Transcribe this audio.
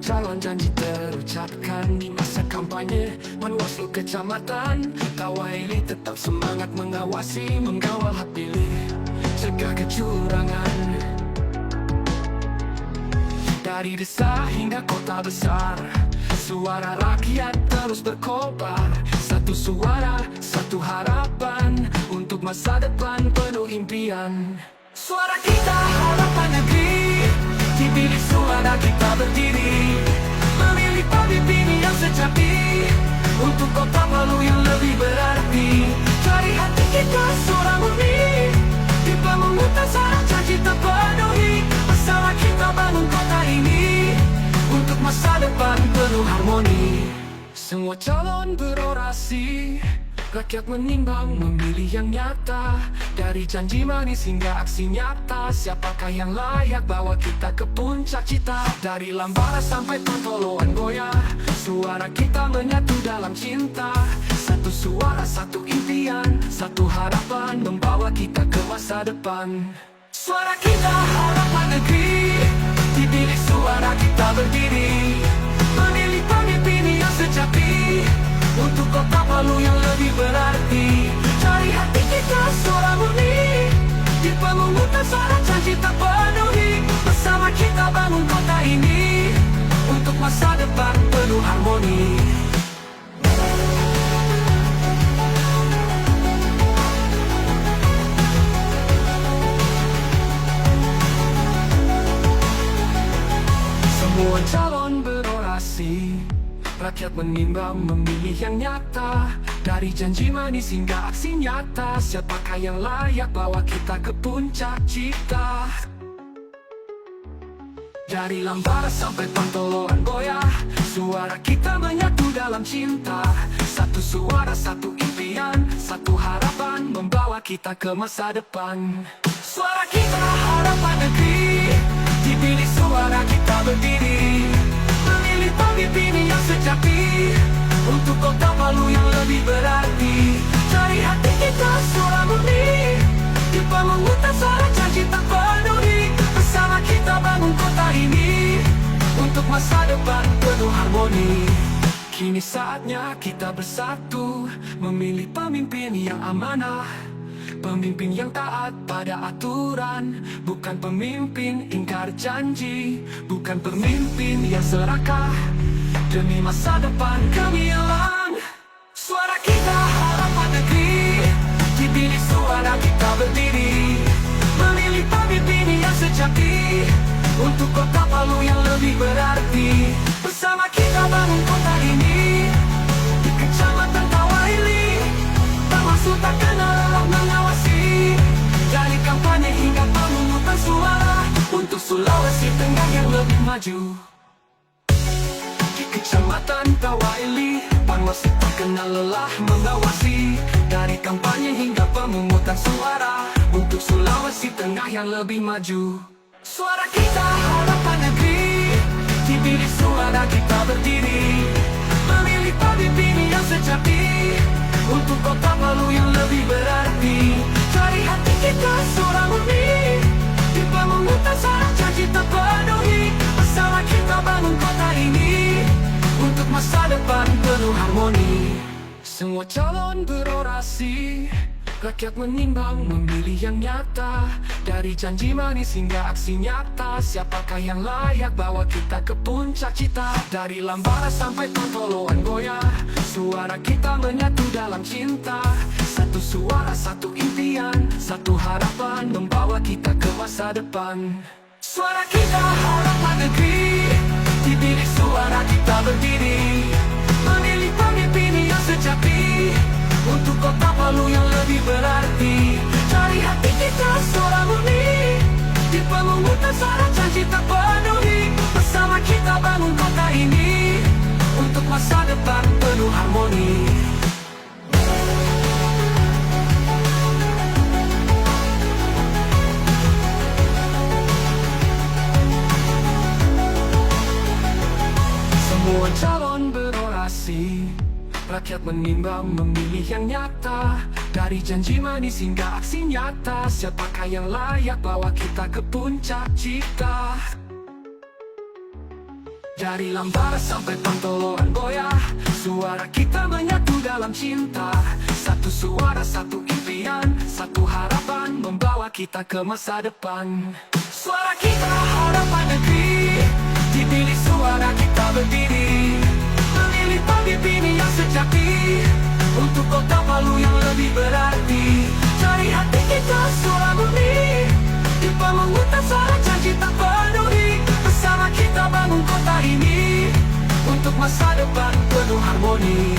calon janji terucapkan di masa kampanye. Bawaslu kecamatan Tawaili tetap semangat mengawasi, mengawal hak pilih, cegah kecurangan. Dari desa hingga kota besar, suara rakyat terus berkobar. Satu suara, satu harapan, untuk masa depan penuh impian. Suara kita harapan negeri, dipilih suara kita berdiri, memilih pemimpin yang sejati, untuk kota Palu yang lebih berarti. Cari hati kita suara murni, di pemungutan suara janji terpenuhi. Bersama kita bangun kota ini, untuk masa depan penuh harmoni. Semua calon berorasi, rakyat menimbang memilih yang nyata. Dari janji manis hingga aksi nyata, siapakah yang layak bawa kita ke puncak cita? Dari Lambara sampai Pantoloan Goyah, suara kita menyatu dalam cinta. Satu suara, satu impian, satu harapan, membawa kita ke masa depan. Suara kita harapan negeri, dipilih suara kita berdiri, memilih pemimpin yang sejati, untuk kota Palu yang lebih berarti. Cari hati kita suara murni, di pemungutan suara janji terpenuhi. Bersama kita bangun kota ini, untuk masa depan penuh harmoni. Semua calon berorasi, rakyat menimbang memilih yang nyata. Dari janji manis hingga aksi nyata, siapakah yang layak bawa kita ke puncak cita? Dari Lambara sampai Pantoloan Goyah, suara kita menyatu dalam cinta. Satu suara, satu impian, satu harapan, membawa kita ke masa depan. Suara kita harapan negeri, dipilih suara kita berdiri, memilih pemimpin yang sejati, untuk kota Palu yang lebih berarti. Cari hati kita suara murni, di pemungutan suara janji terpenuhi. Bersama kita bangun kota ini, untuk masa depan penuh harmoni. Kini saatnya kita bersatu, memilih pemimpin yang amanah, pemimpin yang taat pada aturan, bukan pemimpin ingkar janji, bukan pemimpin yang serakah. Demi masa depan gemilang, suara kita harapan negeri, dipilih suara kita berdiri, memilih pemimpin yang sejati, untuk kota Palu yang lebih berarti. Bersama kita bangun kota ini, di kecamatan Tawaili, Bawaslu tak kenal lelah mengawasi. Dari kampanye hingga pemungutan suara, untuk Sulawesi Tengah yang lebih maju. Di kecamatan Tawaili, Bawaslu tak kenal lelah mengawasi. Dari kampanye hingga pemungutan suara, untuk Sulawesi Tengah yang lebih maju. Suara kita harapan negeri, dipilih suara kita berdiri, memilih pemimpin yang sejati, untuk kota Palu yang lebih berarti. Cari hati kita suara murni, di pemungutan suara janji terpenuhi. Bersama kita bangun kota ini, untuk masa depan penuh harmoni. Semua calon berorasi, rakyat menimbang memilih yang nyata. Dari janji manis hingga aksi nyata, siapakah yang layak bawa kita ke puncak cita? Dari Lambara sampai Pantoloan Goyah, suara kita menyatu dalam cinta. Satu suara, satu impian, satu harapan, membawa kita ke masa depan. Suara kita harapan negeri, dipilih suara kita berdiri, memilih pemimpin yang sejati, untuk kota Palu yang lebih berarti. Cari hati kita suara murni, di pemungutan suara janji terpenuhi. Bersama kita bangun kota ini, untuk masa depan penuh harmoni. Semua calon berorasi, rakyat menimbang memilih yang nyata. Dari janji manis hingga aksi nyata, siapakah yang layak bawa kita ke puncak cita? Dari Lambara sampai Pantoloan Boya, suara kita menyatu dalam cinta. Satu suara, satu impian, satu harapan, membawa kita ke masa depan. Suara kita harapan negeri, di bilik suara kita berdiri, memilih pemimpin yang sejati, untuk kota Palu yang lebih berarti. Dari hati kita suara murni, di pemungutan suara janji tak penuhi. Bersama kita bangun kota ini, untuk masa depan penuh harmoni.